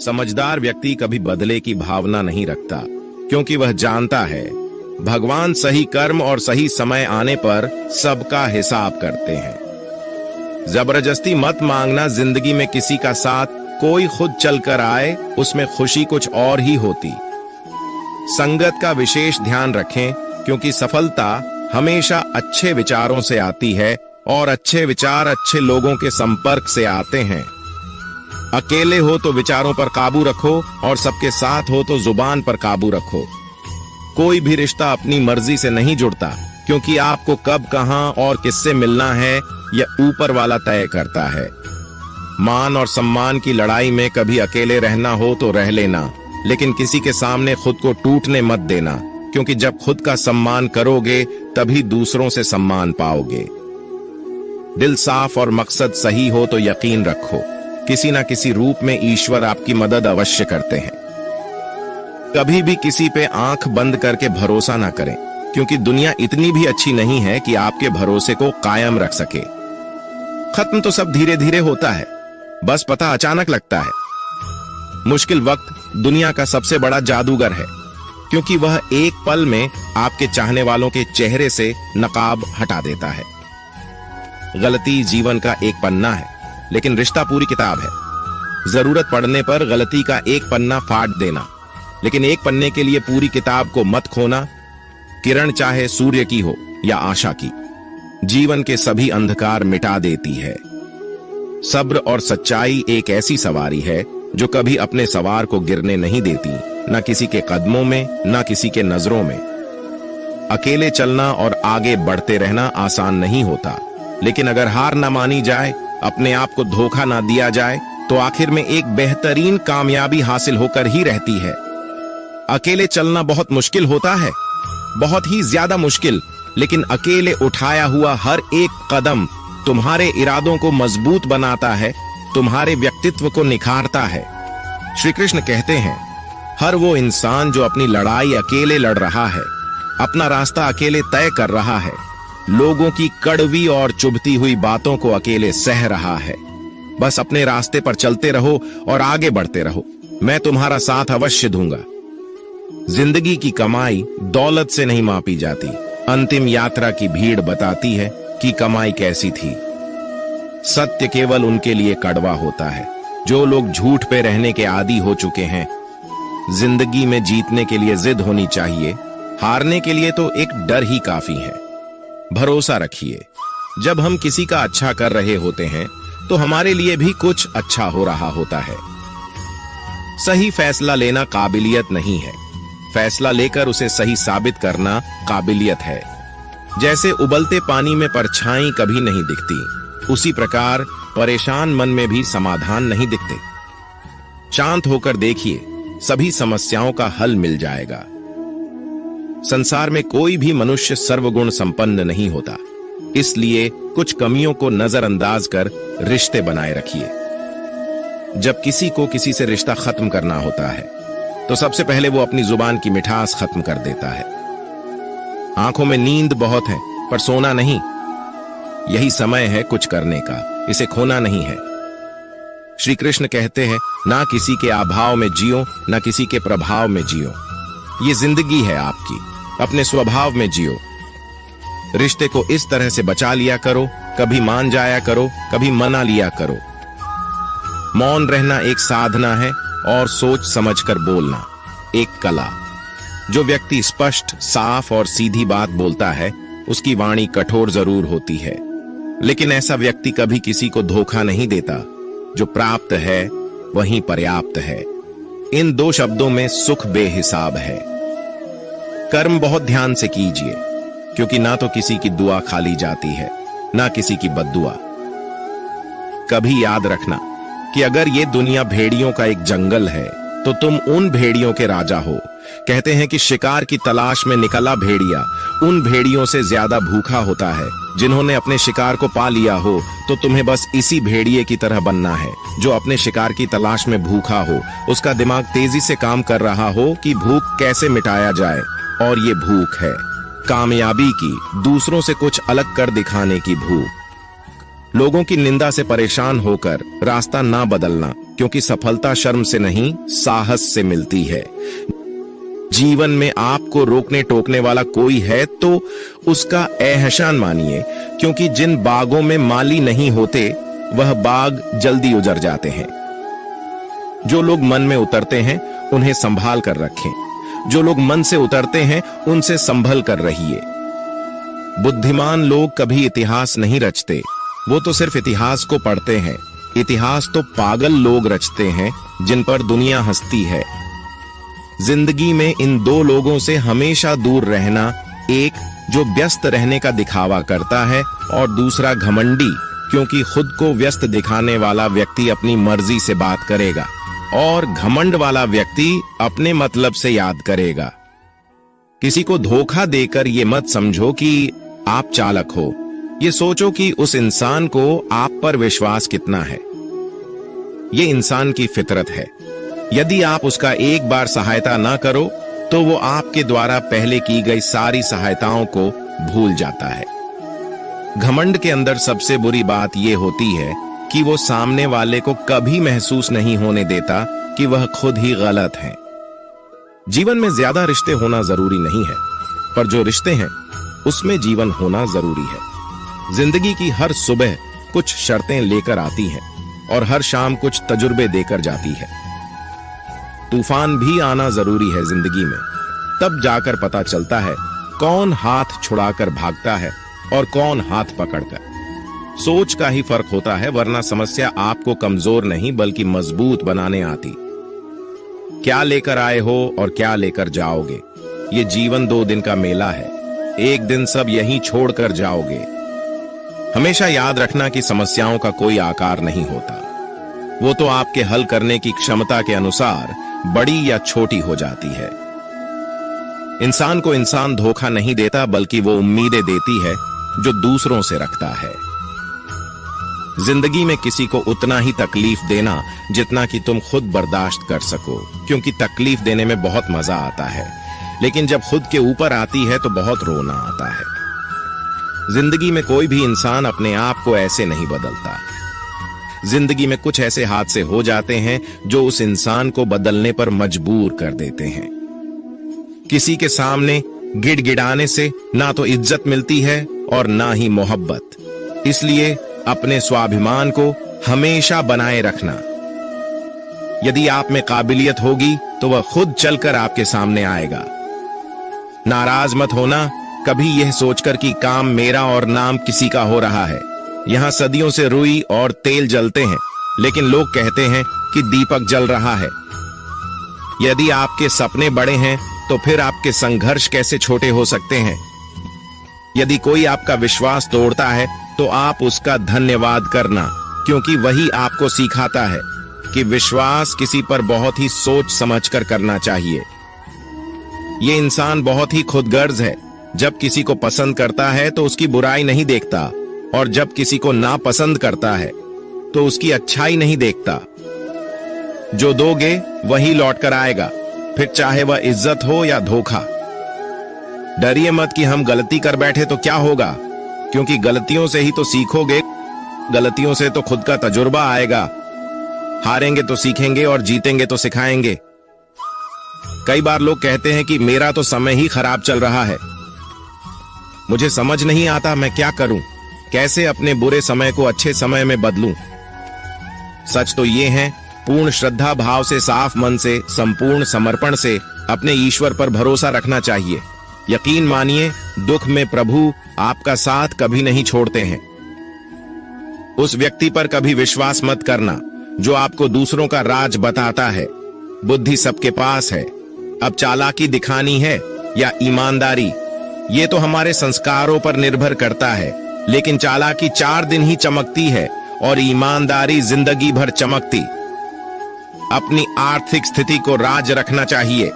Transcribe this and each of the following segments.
समझदार व्यक्ति कभी बदले की भावना नहीं रखता, क्योंकि वह जानता है भगवान सही कर्म और सही समय आने पर सबका हिसाब करते हैं। जबरदस्ती मत मांगना जिंदगी में किसी का साथ, कोई खुद चलकर आए उसमें खुशी कुछ और ही होती। संगत का विशेष ध्यान रखें, क्योंकि सफलता हमेशा अच्छे विचारों से आती है और अच्छे विचार अच्छे लोगों के संपर्क से आते हैं। अकेले हो तो विचारों पर काबू रखो और सबके साथ हो तो जुबान पर काबू रखो। कोई भी रिश्ता अपनी मर्जी से नहीं जुड़ता, क्योंकि आपको कब कहां और किससे मिलना है यह ऊपर वाला तय करता है। मान और सम्मान की लड़ाई में कभी अकेले रहना हो तो रह लेना, लेकिन किसी के सामने खुद को टूटने मत देना, क्योंकि जब खुद का सम्मान करोगे तभी दूसरों से सम्मान पाओगे। दिल साफ और मकसद सही हो तो यकीन रखो, किसी न किसी रूप में ईश्वर आपकी मदद अवश्य करते हैं। कभी भी किसी पे आंख बंद करके भरोसा ना करें, क्योंकि दुनिया इतनी भी अच्छी नहीं है कि आपके भरोसे को कायम रख सके। खत्म तो सब धीरे धीरे होता है, बस पता अचानक लगता है। मुश्किल वक्त दुनिया का सबसे बड़ा जादूगर है, क्योंकि वह एक पल में आपके चाहने वालों के चेहरे से नकाब हटा देता है। गलती जीवन का एक पन्ना है, लेकिन रिश्ता पूरी किताब है। जरूरत पड़ने पर गलती का एक पन्ना फाड़ देना, लेकिन एक पन्ने के लिए पूरी किताब को मत खोना। किरण चाहे सूर्य की हो या आशा की, जीवन के सभी अंधकार मिटा देती है। सब्र और सच्चाई एक ऐसी सवारी है जो कभी अपने सवार को गिरने नहीं देती, न किसी के कदमों में न किसी के नजरों में। अकेले चलना और आगे बढ़ते रहना आसान नहीं होता, लेकिन अगर हार न मानी जाए, अपने आप को धोखा ना दिया जाए, तो आखिर में एक बेहतरीन कामयाबी हासिल होकर ही रहती है। अकेले चलना बहुत मुश्किल होता है, बहुत ही ज्यादा मुश्किल, लेकिन अकेले उठाया हुआ हर एक कदम तुम्हारे इरादों को मजबूत बनाता है, तुम्हारे व्यक्तित्व को निखारता है। श्री कृष्ण कहते हैं, हर वो इंसान जो अपनी लड़ाई अकेले लड़ रहा है, अपना रास्ता अकेले तय कर रहा है, लोगों की कड़वी और चुभती हुई बातों को अकेले सह रहा है। बस अपने रास्ते पर चलते रहो और आगे बढ़ते रहो, मैं तुम्हारा साथ अवश्य दूंगा। जिंदगी की कमाई दौलत से नहीं मापी जाती, अंतिम यात्रा की भीड़ बताती है कि कमाई कैसी थी। सत्य केवल उनके लिए कड़वा होता है जो लोग झूठ पे रहने के आदी हो चुके हैं। जिंदगी में जीतने के लिए जिद होनी चाहिए, हारने के लिए तो एक डर ही काफी है। भरोसा रखिए, जब हम किसी का अच्छा कर रहे होते हैं तो हमारे लिए भी कुछ अच्छा हो रहा होता है। सही फैसला लेना काबिलियत नहीं है, फैसला लेकर उसे सही साबित करना काबिलियत है। जैसे उबलते पानी में परछाई कभी नहीं दिखती, उसी प्रकार परेशान मन में भी समाधान नहीं दिखते। शांत होकर देखिए, सभी समस्याओं का हल मिल जाएगा। संसार में कोई भी मनुष्य सर्वगुण संपन्न नहीं होता, इसलिए कुछ कमियों को नजरअंदाज कर रिश्ते बनाए रखिए। जब किसी को किसी से रिश्ता खत्म करना होता है तो सबसे पहले वो अपनी जुबान की मिठास खत्म कर देता है। आंखों में नींद बहुत है पर सोना नहीं। यही समय है कुछ करने का, इसे खोना नहीं है। श्री कृष्ण कहते हैं, ना किसी के अभाव में जियो, ना किसी के प्रभाव में जियो। ये जिंदगी है आपकी, अपने स्वभाव में जियो। रिश्ते को इस तरह से बचा लिया करो, कभी मान जाया करो, कभी मना लिया करो। मौन रहना एक साधना है और सोच समझकर बोलना एक कला। जो व्यक्ति स्पष्ट, साफ और सीधी बात बोलता है, उसकी वाणी कठोर जरूर होती है, लेकिन ऐसा व्यक्ति कभी किसी को धोखा नहीं देता। जो प्राप्त है वही पर्याप्त है। इन दो शब्दों में सुख बेहिसाब है। कर्म बहुत ध्यान से कीजिए, क्योंकि ना तो किसी की दुआ खाली जाती है, ना किसी की बद्दुआ। कभी याद रखना कि अगर ये दुनिया भेड़ियों का एक जंगल है तो तुम उन भेड़ियों के राजा हो। कहते हैं कि शिकार की तलाश में निकला भेड़िया उन भेड़ियों से ज्यादा भूखा होता है जिन्होंने अपने शिकार को पा लिया हो। तो तुम्हें बस इसी भेड़िए की तरह बनना है जो अपने शिकार की तलाश में भूखा हो, उसका दिमाग तेजी से काम कर रहा हो कि भूख कैसे मिटाया जाए। और ये भूख है कामयाबी की, दूसरों से कुछ अलग कर दिखाने की भूख। लोगों की निंदा से परेशान होकर रास्ता ना बदलना, क्योंकि सफलता शर्म से नहीं साहस से मिलती है। जीवन में आपको रोकने टोकने वाला कोई है तो उसका एहसान मानिए, क्योंकि जिन बागों में माली नहीं होते वह बाग जल्दी उजड़ जाते हैं। जो लोग मन में उतरते हैं उन्हें संभाल कर रखें। जो लोग मन से उतरते हैं उनसे संभल कर रहिए। बुद्धिमान लोग कभी इतिहास नहीं रचते, वो तो सिर्फ इतिहास को पढ़ते हैं। इतिहास तो पागल लोग रचते हैं जिन पर दुनिया हंसती है। जिंदगी में इन दो लोगों से हमेशा दूर रहना, एक जो व्यस्त रहने का दिखावा करता है और दूसरा घमंडी, क्योंकि खुद को व्यस्त दिखाने वाला व्यक्ति अपनी मर्जी से बात करेगा और घमंड वाला व्यक्ति अपने मतलब से याद करेगा। किसी को धोखा देकर ये मत समझो कि आप चालाक हो, ये सोचो कि उस इंसान को आप पर विश्वास कितना है। ये इंसान की फितरत है। यदि आप उसका एक बार सहायता ना करो तो वो आपके द्वारा पहले की गई सारी सहायताओं को भूल जाता है। घमंड के अंदर सबसे बुरी बात यह होती है कि वो सामने वाले को कभी महसूस नहीं होने देता कि वह खुद ही गलत है। जीवन में ज्यादा रिश्ते होना जरूरी नहीं है, पर जो रिश्ते हैं उसमें जीवन होना जरूरी है। जिंदगी की हर सुबह कुछ शर्तें लेकर आती है और हर शाम कुछ तजुर्बे देकर जाती है। तूफान भी आना जरूरी है जिंदगी में, तब जाकर पता चलता है कौन हाथ छुड़ाकर भागता है और कौन हाथ पकड़कर। सोच का ही फर्क होता है, वरना समस्या आपको कमजोर नहीं बल्कि मजबूत बनाने आती। क्या लेकर आए हो और क्या लेकर जाओगे, ये जीवन 2 दिन का मेला है। एक दिन सब यहीं छोड़कर जाओगे। हमेशा याद रखना कि समस्याओं का कोई आकार नहीं होता, वो तो आपके हल करने की क्षमता के अनुसार बड़ी या छोटी हो जाती है। इंसान को इंसान धोखा नहीं देता, बल्कि वो उम्मीदें देती है जो दूसरों से रखता है। जिंदगी में किसी को उतना ही तकलीफ देना जितना कि तुम खुद बर्दाश्त कर सको, क्योंकि तकलीफ देने में बहुत मजा आता है, लेकिन जब खुद के ऊपर आती है तो बहुत रोना आता है। जिंदगी में कोई भी इंसान अपने आप को ऐसे नहीं बदलता। जिंदगी में कुछ ऐसे हादसे हो जाते हैं जो उस इंसान को बदलने पर मजबूर कर देते हैं। किसी के सामने गिड़गिड़ाने से ना तो इज्जत मिलती है और ना ही मोहब्बत। इसलिए अपने स्वाभिमान को हमेशा बनाए रखना। यदि आप में काबिलियत होगी तो वह खुद चलकर आपके सामने आएगा। नाराज मत होना कभी यह सोचकर कि काम मेरा और नाम किसी का हो रहा है। यहाँ सदियों से रुई और तेल जलते हैं, लेकिन लोग कहते हैं कि दीपक जल रहा है। यदि आपके सपने बड़े हैं तो फिर आपके संघर्ष कैसे छोटे हो सकते हैं। यदि कोई आपका विश्वास तोड़ता है तो आप उसका धन्यवाद करना, क्योंकि वही आपको सिखाता है कि विश्वास किसी पर बहुत ही सोच समझकर करना चाहिए। ये इंसान बहुत ही खुदगर्ज है। जब किसी को पसंद करता है तो उसकी बुराई नहीं देखता, और जब किसी को नापसंद करता है तो उसकी अच्छाई नहीं देखता। जो दोगे वही लौट कर आएगा, फिर चाहे वह इज्जत हो या धोखा। डरिए मत कि हम गलती कर बैठे तो क्या होगा, क्योंकि गलतियों से ही तो सीखोगे। गलतियों से तो खुद का तजुर्बा आएगा। हारेंगे तो सीखेंगे और जीतेंगे तो सिखाएंगे। कई बार लोग कहते हैं कि मेरा तो समय ही खराब चल रहा है। मुझे समझ नहीं आता मैं क्या करूं, कैसे अपने बुरे समय को अच्छे समय में बदलूं। सच तो ये है, पूर्ण श्रद्धा भाव से, साफ मन से, संपूर्ण समर्पण से अपने ईश्वर पर भरोसा रखना चाहिए। यकीन मानिए, दुख में प्रभु आपका साथ कभी नहीं छोड़ते हैं। उस व्यक्ति पर कभी विश्वास मत करना जो आपको दूसरों का राज बताता है। बुद्धि सबके पास है। अब चालाकी दिखानी है या ईमानदारी, ये तो हमारे संस्कारों पर निर्भर करता है। लेकिन चालाकी 4 दिन ही चमकती है और ईमानदारी जिंदगी भर चमकती। अपनी आर्थिक स्थिति को राज रखना चाहिए।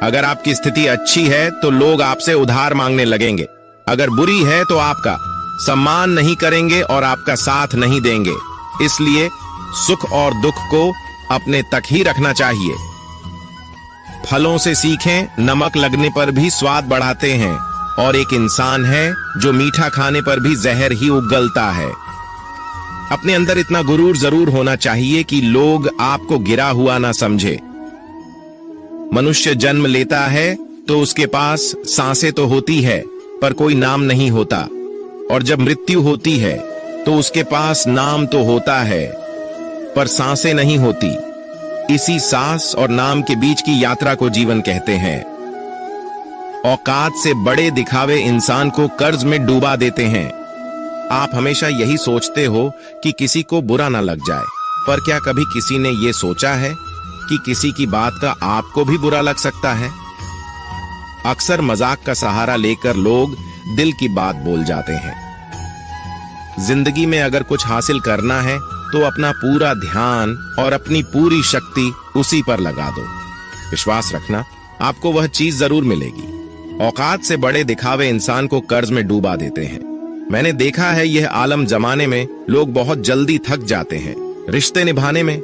अगर आपकी स्थिति अच्छी है तो लोग आपसे उधार मांगने लगेंगे। अगर बुरी है तो आपका सम्मान नहीं करेंगे और आपका साथ नहीं देंगे। इसलिए सुख और दुख को अपने तक ही रखना चाहिए। फलों से सीखें, नमक लगने पर भी स्वाद बढ़ाते हैं, और एक इंसान है जो मीठा खाने पर भी जहर ही उगलता है। अपने अंदर इतना गुरूर जरूर होना चाहिए कि लोग आपको गिरा हुआ ना समझे। मनुष्य जन्म लेता है तो उसके पास सांसें तो होती है पर कोई नाम नहीं होता, और जब मृत्यु होती है तो उसके पास नाम तो होता है पर सांसें नहीं होती। इसी सांस और नाम के बीच की यात्रा को जीवन कहते हैं। औकात से बड़े दिखावे इंसान को कर्ज में डूबा देते हैं। आप हमेशा यही सोचते हो कि किसी को बुरा ना लग जाए, पर क्या कभी किसी ने यह सोचा है कि किसी की बात का आपको भी बुरा लग सकता है? अक्सर मजाक का सहारा लेकर लोग दिल की बात बोल जाते हैं। जिंदगी में अगर कुछ हासिल करना है तो अपना पूरा ध्यान और अपनी पूरी शक्ति उसी पर लगा दो। विश्वास रखना, आपको वह चीज जरूर मिलेगी। औकात से बड़े दिखावे इंसान को कर्ज में डूबा देते हैं। मैंने देखा है यह आलम जमाने में लोग बहुत जल्दी थक जाते हैं रिश्ते निभाने में।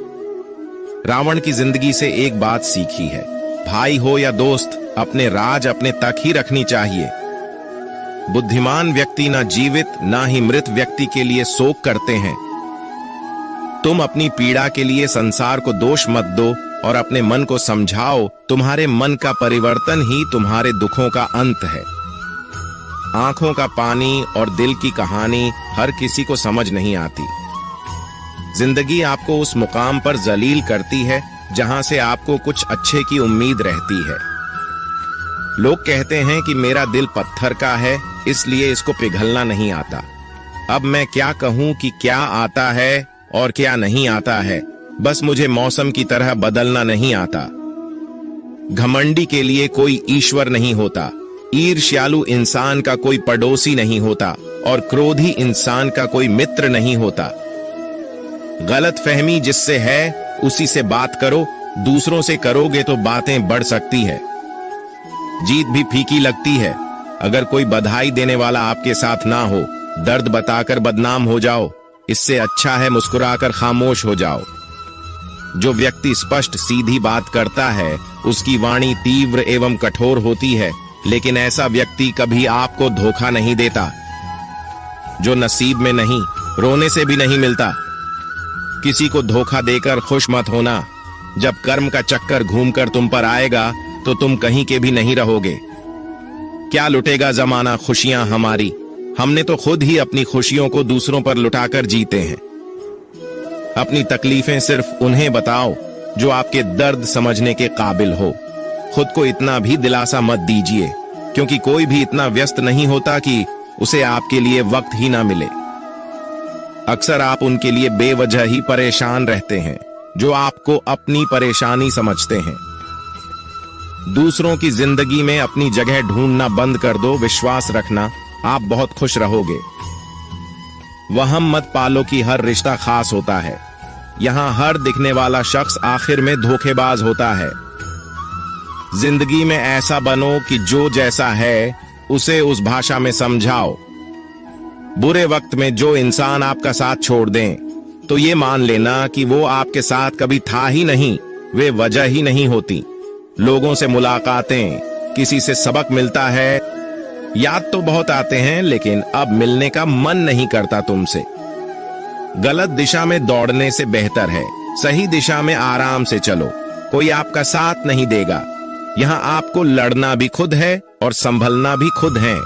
रावण की जिंदगी से एक बात सीखी है, भाई हो या दोस्त, अपने राज अपने तक ही रखनी चाहिए। बुद्धिमान व्यक्ति ना जीवित ना ही मृत व्यक्ति के लिए शोक करते हैं। तुम अपनी पीड़ा के लिए संसार को दोष मत दो और अपने मन को समझाओ, तुम्हारे मन का परिवर्तन ही तुम्हारे दुखों का अंत है। आंखों का पानी और दिल की कहानी हर किसी को समझ नहीं आती। जिंदगी आपको उस मुकाम पर जलील करती है जहां से आपको कुछ अच्छे की उम्मीद रहती है। लोग कहते हैं कि मेरा दिल पत्थर का है इसलिए इसको पिघलना नहीं आता। अब मैं क्या कहूं कि क्या आता है और क्या नहीं आता है, बस मुझे मौसम की तरह बदलना नहीं आता। घमंडी के लिए कोई ईश्वर नहीं होता, ईर्ष्यालु इंसान का कोई पड़ोसी नहीं होता और क्रोधी इंसान का कोई मित्र नहीं होता। गलतफहमी जिससे है उसी से बात करो, दूसरों से करोगे तो बातें बढ़ सकती है। जीत भी फीकी लगती है। अगर कोई बधाई देने वाला आपके साथ ना हो, दर्द बताकर बदनाम हो जाओ, इससे अच्छा है मुस्कुराकर खामोश हो जाओ। जो व्यक्ति स्पष्ट सीधी बात करता है उसकी वाणी तीव्र एवं कठोर होती है, लेकिन ऐसा व्यक्ति कभी आपको धोखा नहीं देता। जो नसीब में नहीं, रोने से भी नहीं मिलता। किसी को धोखा देकर खुश मत होना। जब कर्म का चक्कर घूमकर तुम पर आएगा तो तुम कहीं के भी नहीं रहोगे। क्या लुटेगा जमाना खुशियां हमारी, हमने तो खुद ही अपनी खुशियों को दूसरों पर लुटाकर जीते हैं। अपनी तकलीफें सिर्फ उन्हें बताओ जो आपके दर्द समझने के काबिल हो। खुद को इतना भी दिलासा मत दीजिए, क्योंकि कोई भी इतना व्यस्त नहीं होता कि उसे आपके लिए वक्त ही ना मिले। अक्सर आप उनके लिए बेवजह ही परेशान रहते हैं जो आपको अपनी परेशानी समझते हैं। दूसरों की जिंदगी में अपनी जगह ढूंढना बंद कर दो। विश्वास रखना, आप बहुत खुश रहोगे। वहम मत पालो कि हर रिश्ता खास होता है। यहां हर दिखने वाला शख्स आखिर में धोखेबाज होता है। जिंदगी में ऐसा बनो कि जो जैसा है उसे उस भाषा में समझाओ। बुरे वक्त में जो इंसान आपका साथ छोड़ दें तो ये मान लेना कि वो आपके साथ कभी था ही नहीं, वे वजह ही नहीं होती। लोगों से मुलाकातें, किसी से सबक मिलता है, याद तो बहुत आते हैं लेकिन अब मिलने का मन नहीं करता तुमसे। गलत दिशा में दौड़ने से बेहतर है सही दिशा में आराम से चलो। कोई आपका साथ नहीं देगा। यहाँ आपको लड़ना भी खुद है और संभलना भी खुद है।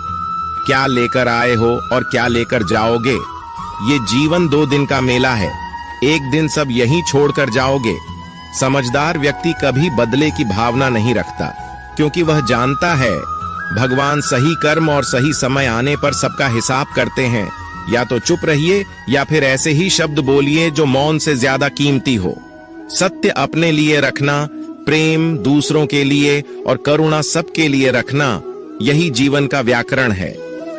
क्या लेकर आए हो और क्या लेकर जाओगे, ये जीवन 2 दिन का मेला है। एक दिन सब यहीं छोड़कर जाओगे। समझदार व्यक्ति कभी बदले की भावना नहीं रखता, क्योंकि वह जानता है भगवान सही कर्म और सही समय आने पर सबका हिसाब करते हैं। या तो चुप रहिए या फिर ऐसे ही शब्द बोलिए जो मौन से ज्यादा कीमती हो। सत्य अपने लिए रखना, प्रेम दूसरों के लिए और करुणा सबके लिए रखना, यही जीवन का व्याकरण है।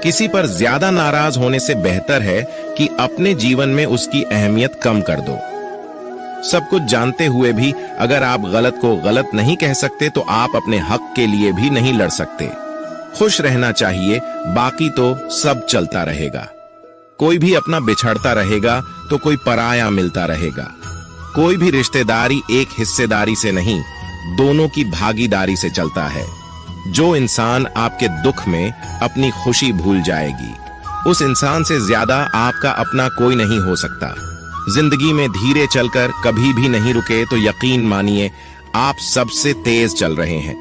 किसी पर ज्यादा नाराज होने से बेहतर है कि अपने जीवन में उसकी अहमियत कम कर दो। सब कुछ जानते हुए भी अगर आप गलत को गलत नहीं कह सकते तो आप अपने हक के लिए भी नहीं लड़ सकते। खुश रहना चाहिए, बाकी तो सब चलता रहेगा। कोई भी अपना बिछड़ता रहेगा तो कोई पराया मिलता रहेगा। कोई भी रिश्तेदारी एक हिस्सेदारी से नहीं, दोनों की भागीदारी से चलता है। जो इंसान आपके दुख में अपनी खुशी भूल जाएगी, उस इंसान से ज्यादा आपका अपना कोई नहीं हो सकता। जिंदगी में धीरे चलकर कभी भी नहीं रुके तो यकीन मानिए आप सबसे तेज चल रहे हैं।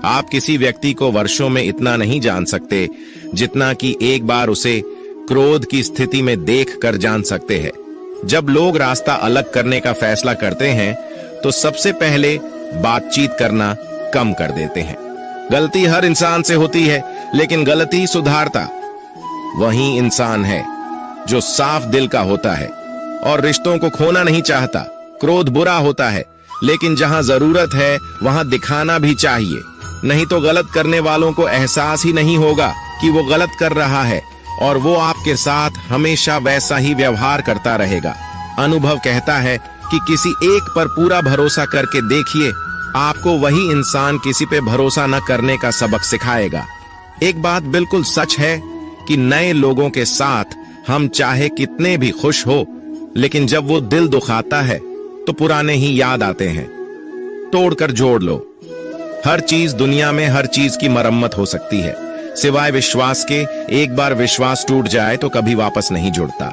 आप किसी व्यक्ति को वर्षों में इतना नहीं जान सकते जितना कि एक बार उसे क्रोध की स्थिति में देख कर जान सकते हैं। जब लोग रास्ता अलग करने का फैसला करते हैं तो सबसे पहले बातचीत करना कम कर देते हैं। गलती हर इंसान से होती है, लेकिन गलती सुधारता वही इंसान है जो साफ दिल का होता है और रिश्तों को खोना नहीं चाहता। क्रोध बुरा होता है, लेकिन जहां जरूरत है वहां दिखाना भी चाहिए, नहीं तो गलत करने वालों को एहसास ही नहीं होगा कि वो गलत कर रहा है और वो आपके साथ हमेशा वैसा ही व्यवहार करता रहेगा। अनुभव कहता है कि किसी एक पर पूरा भरोसा करके देखिए, आपको वही इंसान किसी पे भरोसा न करने का सबक सिखाएगा। एक बात बिल्कुल सच है कि नए लोगों के साथ हम चाहे कितने भी खुश हो, लेकिन जब वो दिल दुखाता है तो पुराने ही याद आते हैं। तोड़कर जोड़ लो। हर चीज दुनिया में हर चीज की मरम्मत हो सकती है, सिवाय विश्वास के। एक बार विश्वास टूट जाए तो कभी वापस नहीं जुड़ता।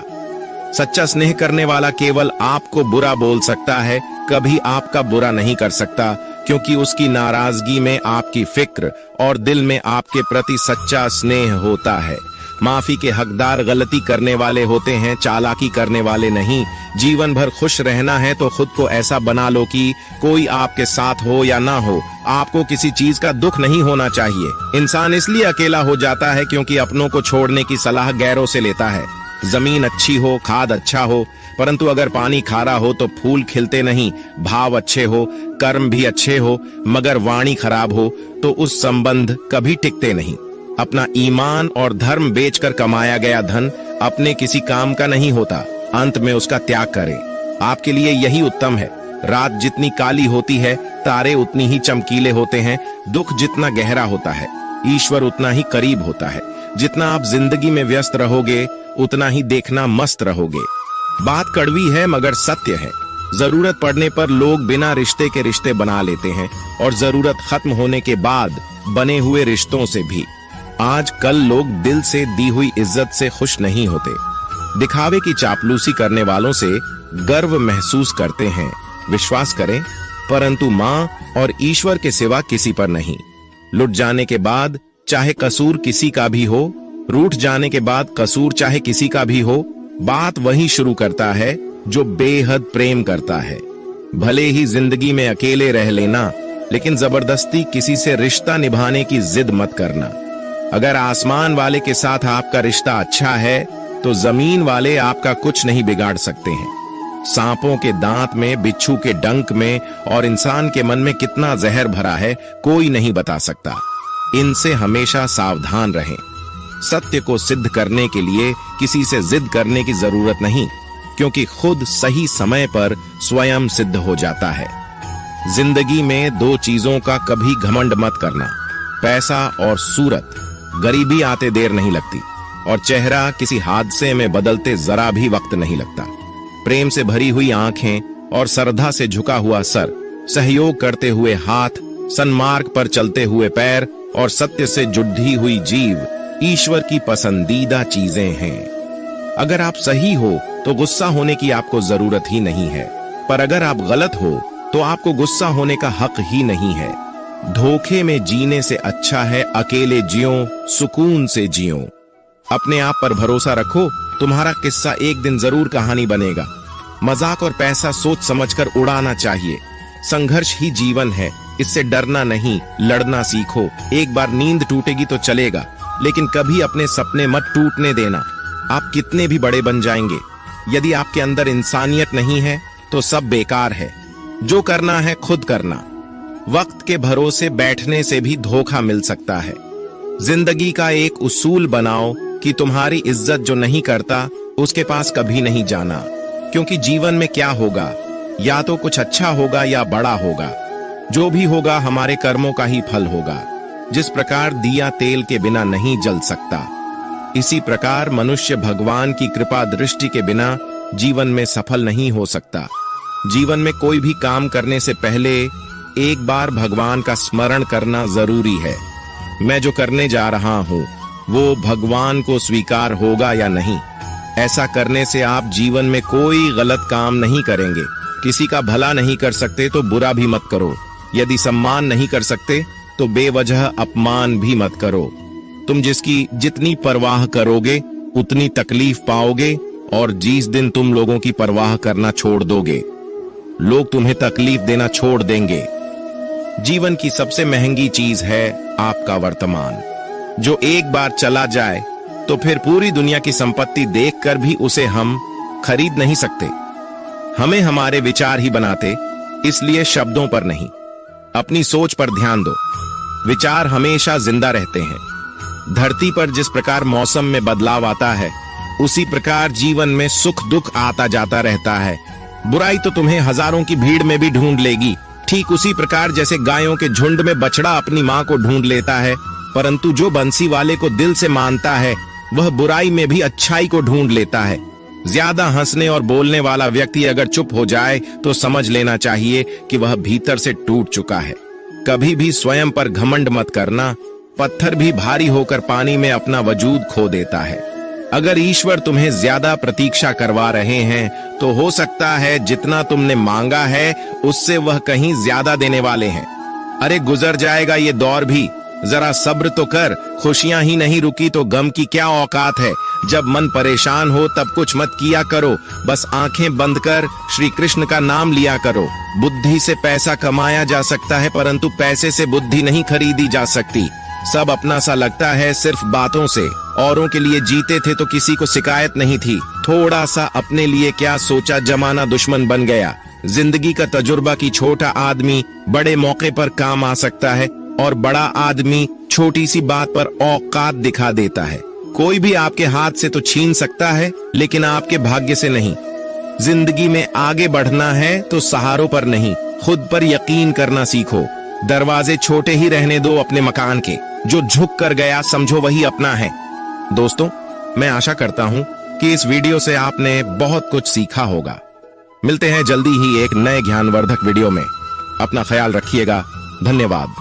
सच्चा स्नेह करने वाला केवल आपको बुरा बोल सकता है, कभी आपका बुरा नहीं कर सकता, क्योंकि उसकी नाराजगी में आपकी फिक्र और दिल में आपके प्रति सच्चा स्नेह होता है। माफी के हकदार गलती करने वाले होते हैं, चालाकी करने वाले नहीं। जीवन भर खुश रहना है तो खुद को ऐसा बना लो कि कोई आपके साथ हो या ना हो, आपको किसी चीज का दुख नहीं होना चाहिए। इंसान इसलिए अकेला हो जाता है क्योंकि अपनों को छोड़ने की सलाह गैरों से लेता है। जमीन अच्छी हो, खाद अच्छा हो, परंतु अगर पानी खारा हो तो फूल खिलते नहीं। भाव अच्छे हो, कर्म भी अच्छे हो, मगर वाणी खराब हो तो उस संबंध कभी टिकते नहीं। अपना ईमान और धर्म बेचकर कमाया गया धन अपने किसी काम का नहीं होता, अंत में उसका त्याग करें। आपके लिए यही उत्तम है। रात जितनी काली होती है, तारे उतनी ही चमकीले होते हैं। दुख जितना गहरा होता है, ईश्वर उतना ही करीब होता है। जितना आप जिंदगी में व्यस्त रहोगे, उतना ही देखना मस्त रहोगे। बात कड़वी है मगर सत्य है। जरूरत पड़ने पर लोग बिना रिश्ते के रिश्ते बना लेते हैं, और जरूरत खत्म होने के बाद बने हुए रिश्तों से भी। आज कल लोग दिल से दी हुई इज्जत से खुश नहीं होते। दिखावे की चापलूसी करने वालों से गर्व महसूस करते हैं। विश्वास करें, परंतु माँ और ईश्वर के सिवा किसी पर नहीं। लुट जाने के बाद चाहे कसूर किसी का भी हो, रूठ जाने के बाद कसूर चाहे किसी का भी हो, बात वही शुरू करता है जो बेहद प्रेम करता है। भले ही जिंदगी में अकेले रह लेना, लेकिन जबरदस्ती किसी से रिश्ता निभाने की जिद मत करना। अगर आसमान वाले के साथ आपका रिश्ता अच्छा है तो जमीन वाले आपका कुछ नहीं बिगाड़ सकते हैं। सांपों के दांत में, बिच्छू के डंक में और इंसान के मन में कितना जहर भरा है, कोई नहीं बता सकता। इनसे हमेशा सावधान रहें। सत्य को सिद्ध करने के लिए किसी से जिद करने की जरूरत नहीं, क्योंकि खुद सही समय पर स्वयं सिद्ध हो जाता है। जिंदगी में दो चीजों का कभी घमंड मत करना, पैसा और सूरत। गरीबी आते देर नहीं लगती, और चेहरा किसी हादसे में बदलते जरा भी वक्त नहीं लगता। प्रेम से भरी हुई आंखें और श्रद्धा से झुका हुआ सर, सहयोग करते हुए हाथ, सन्मार्ग पर चलते हुए पैर और सत्य से जुड़ी हुई जीव ईश्वर की पसंदीदा चीजें हैं। अगर आप सही हो तो गुस्सा होने की आपको जरूरत ही नहीं है, पर अगर आप गलत हो तो आपको गुस्सा होने का हक ही नहीं है। धोखे में जीने से अच्छा है अकेले जियो, सुकून से जियो। अपने आप पर भरोसा रखो, तुम्हारा किस्सा एक दिन जरूर कहानी बनेगा। मजाक और पैसा सोच समझकर उड़ाना चाहिए। संघर्ष ही जीवन है, इससे डरना नहीं, लड़ना सीखो। एक बार नींद टूटेगी तो चलेगा, लेकिन कभी अपने सपने मत टूटने देना। आप कितने भी बड़े बन जाएंगे, यदि आपके अंदर इंसानियत नहीं है तो सब बेकार है। जो करना है खुद करना। वक्त के भरोसे बैठने से भी धोखा मिल सकता है। जिंदगी का एक उसूल बनाओ कि तुम्हारी इज्जत जो नहीं करता उसके पास कभी नहीं जाना, क्योंकि जीवन में क्या होगा, या तो कुछ अच्छा होगा या बड़ा होगा। जो भी होगा हमारे कर्मों का ही फल होगा। जिस प्रकार दिया तेल के बिना नहीं जल सकता, इसी प्रकार मनुष्य भगवान की कृपा दृष्टि के बिना जीवन में सफल नहीं हो सकता। जीवन में कोई भी काम करने से पहले एक बार भगवान का स्मरण करना जरूरी है। मैं जो करने जा रहा हूं वो भगवान को स्वीकार होगा या नहीं। ऐसा करने से आप जीवन में कोई गलत काम नहीं करेंगे। किसी का भला नहीं कर सकते तो बुरा भी मत करो। यदि सम्मान नहीं कर सकते तो बेवजह अपमान भी मत करो। तुम जिसकी जितनी परवाह करोगे उतनी तकलीफ पाओगे, और जिस दिन तुम लोगों की परवाह करना छोड़ दोगे, लोग तुम्हें तकलीफ देना छोड़ देंगे। जीवन की सबसे महंगी चीज है आपका वर्तमान, जो एक बार चला जाए तो फिर पूरी दुनिया की संपत्ति देखकर भी उसे हम खरीद नहीं सकते। हमें हमारे विचार ही बनाते, इसलिए शब्दों पर नहीं, अपनी सोच पर ध्यान दो। विचार हमेशा जिंदा रहते हैं। धरती पर जिस प्रकार मौसम में बदलाव आता है, उसी प्रकार जीवन में सुख दुख आता जाता रहता है। बुराई तो तुम्हें हजारों की भीड़ में भी ढूंढ लेगी, ठीक उसी प्रकार जैसे गायों के झुंड में बछड़ा अपनी मां को ढूंढ लेता है। परंतु जो बंसी वाले को दिल से मानता है, वह बुराई में भी अच्छाई को ढूंढ लेता है। ज्यादा हंसने और बोलने वाला व्यक्ति अगर चुप हो जाए तो समझ लेना चाहिए कि वह भीतर से टूट चुका है। कभी भी स्वयं पर घमंड मत करना। पत्थर भी भारी होकर पानी में अपना वजूद खो देता है। अगर ईश्वर तुम्हें ज्यादा प्रतीक्षा करवा रहे हैं तो हो सकता है जितना तुमने मांगा है उससे वह कहीं ज्यादा देने वाले हैं। अरे गुजर जाएगा ये दौर भी, जरा सब्र तो कर। खुशियां ही नहीं रुकी तो गम की क्या औकात है। जब मन परेशान हो तब कुछ मत किया करो, बस आंखें बंद कर श्री कृष्ण का नाम लिया करो। बुद्धि से पैसा कमाया जा सकता है, परंतु पैसे से बुद्धि नहीं खरीदी जा सकती। सब अपना सा लगता है सिर्फ बातों से। औरों के लिए जीते थे तो किसी को शिकायत नहीं थी। थोड़ा सा अपने लिए क्या सोचा, जमाना दुश्मन बन गया। जिंदगी का तजुर्बा की छोटा आदमी बड़े मौके पर काम आ सकता है, और बड़ा आदमी छोटी सी बात पर औकात दिखा देता है। कोई भी आपके हाथ से तो छीन सकता है, लेकिन आपके भाग्य से नहीं। जिंदगी में आगे बढ़ना है तो सहारों पर नहीं, खुद पर यकीन करना सीखो। दरवाजे छोटे ही रहने दो अपने मकान के। जो झुक कर गया समझो वही अपना है। दोस्तों, मैं आशा करता हूं कि इस वीडियो से आपने बहुत कुछ सीखा होगा। मिलते हैं जल्दी ही एक नए ज्ञानवर्धक वीडियो में। अपना ख्याल रखिएगा। धन्यवाद।